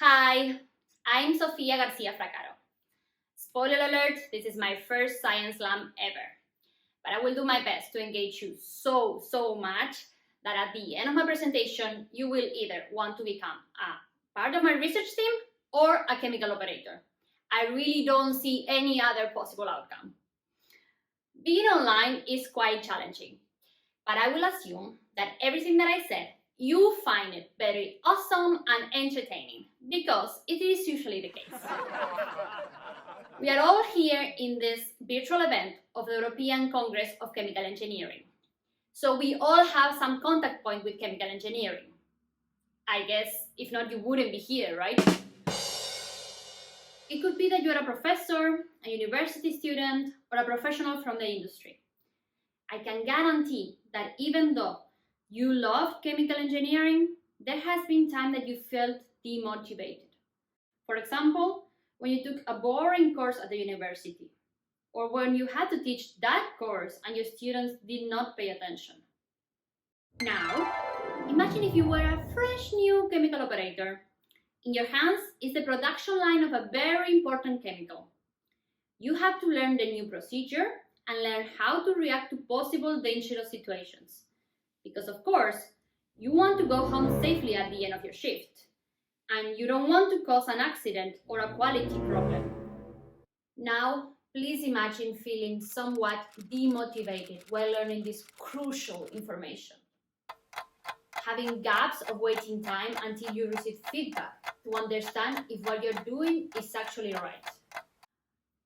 Hi, I'm Sofia Garcia Fracaro. Spoiler alert, this is my first Science Slam ever. But I will do my best to engage you so much that at the end of my presentation, you will either want to become a part of my research team or a chemical operator. I really don't see any other possible outcome. Being online is quite challenging, but I will assume that everything that I said you find it very awesome and entertaining, because it is usually the case. We are all here in this virtual event of the European Congress of Chemical Engineering. So we all have some contact point with chemical engineering. I guess if not, you wouldn't be here, right? It could be that you're a professor, a university student, or a professional from the industry. I can guarantee that even though you loved chemical engineering, there has been time that you felt demotivated. For example, when you took a boring course at the university, or when you had to teach that course and your students did not pay attention. Now, imagine if you were a fresh new chemical operator. In your hands is the production line of a very important chemical. You have to learn the new procedure and learn how to react to possible dangerous situations. Because of course, you want to go home safely at the end of your shift, and you don't want to cause an accident or a quality problem. Now, please imagine feeling somewhat demotivated while learning this crucial information. Having gaps of waiting time until you receive feedback to understand if what you're doing is actually right.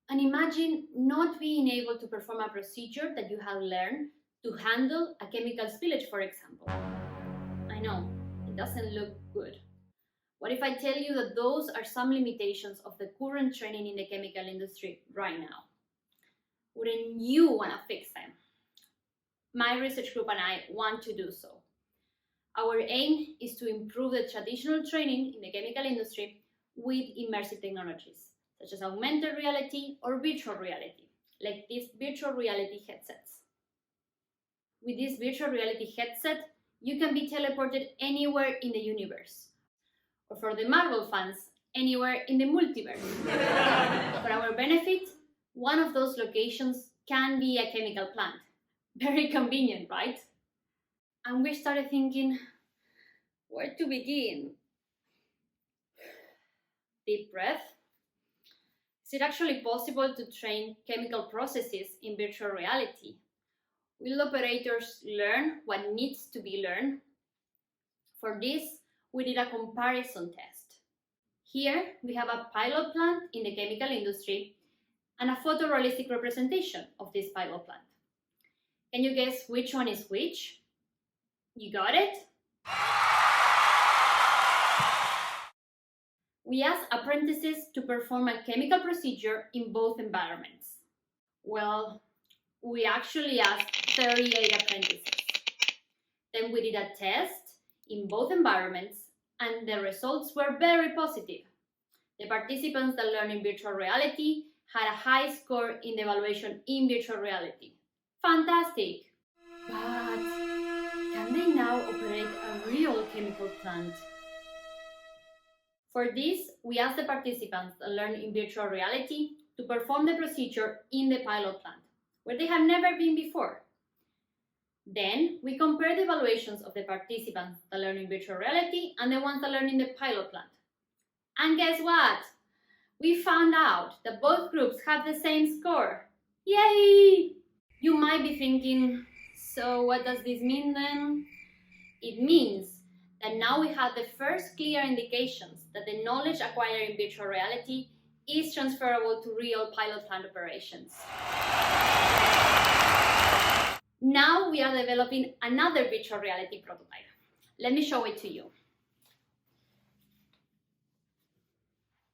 And imagine not being able to perform a procedure that you have learned to handle a chemical spillage, for example. I know, it doesn't look good. What if I tell you that those are some limitations of the current training in the chemical industry right now? Wouldn't you want to fix them? My research group and I want to do so. Our aim is to improve the traditional training in the chemical industry with immersive technologies, such as augmented reality or virtual reality, like these virtual reality headsets. With this virtual reality headset, you can be teleported anywhere in the universe. Or for the Marvel fans, anywhere in the multiverse. For our benefit, one of those locations can be a chemical plant. Very convenient, right? And we started thinking, where to begin? Deep breath. Is it actually possible to train chemical processes in virtual reality? Will operators learn what needs to be learned? For this, we did a comparison test. Here, we have a pilot plant in the chemical industry and a photorealistic representation of this pilot plant. Can you guess which one is which? You got it? We asked apprentices to perform a chemical procedure in both environments. Well, we actually asked 38 apprentices. Then we did a test in both environments, and the results were very positive. The participants that learned in virtual reality had a high score in the evaluation in virtual reality. Fantastic! But can they now operate a real chemical plant? For this, we asked the participants that learned in virtual reality to perform the procedure in the pilot plant, where they have never been before. Then, we compared the evaluations of the participants that learned in virtual reality and the ones that learned in the pilot plant. And guess what? We found out that both groups have the same score. Yay! You might be thinking, so what does this mean then? It means that now we have the first clear indications that the knowledge acquired in virtual reality is transferable to real pilot plant operations. Now we are developing another virtual reality prototype. Let me show it to you.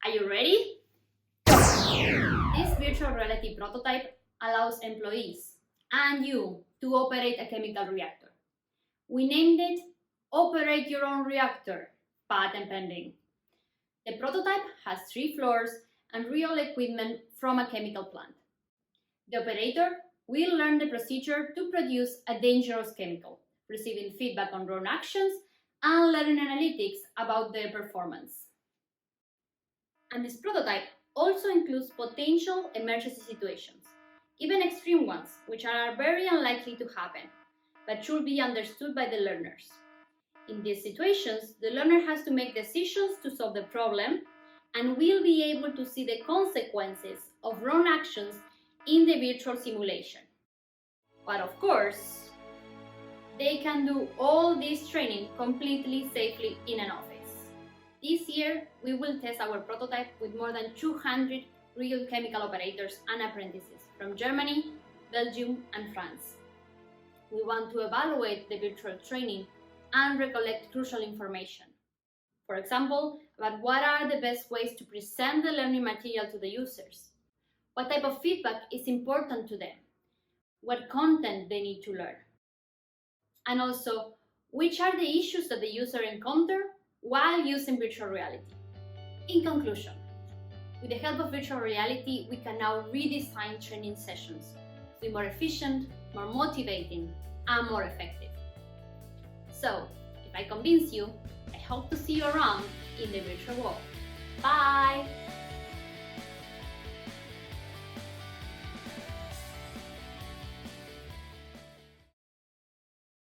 Are you ready? This virtual reality prototype allows employees and you to operate a chemical reactor. We named it Operate Your Own Reactor, patent pending. The prototype has 3 floors and real equipment from a chemical plant. The operator will learn the procedure to produce a dangerous chemical, receiving feedback on run actions and learning analytics about their performance. And this prototype also includes potential emergency situations, even extreme ones, which are very unlikely to happen, but should be understood by the learners. In these situations, the learner has to make decisions to solve the problem and will be able to see the consequences of wrong actions in the virtual simulation. But of course, they can do all this training completely safely in an office. This year, we will test our prototype with more than 200 real chemical operators and apprentices from Germany, Belgium, and France. We want to evaluate the virtual training and recollect crucial information. For example, about what are the best ways to present the learning material to the users, what type of feedback is important to them, what content they need to learn, and also which are the issues that the user encounter while using virtual reality. In conclusion, with the help of virtual reality, we can now redesign training sessions to be more efficient, more motivating, and more effective. So, if I convince you, I hope to see you around in the virtual world. Bye!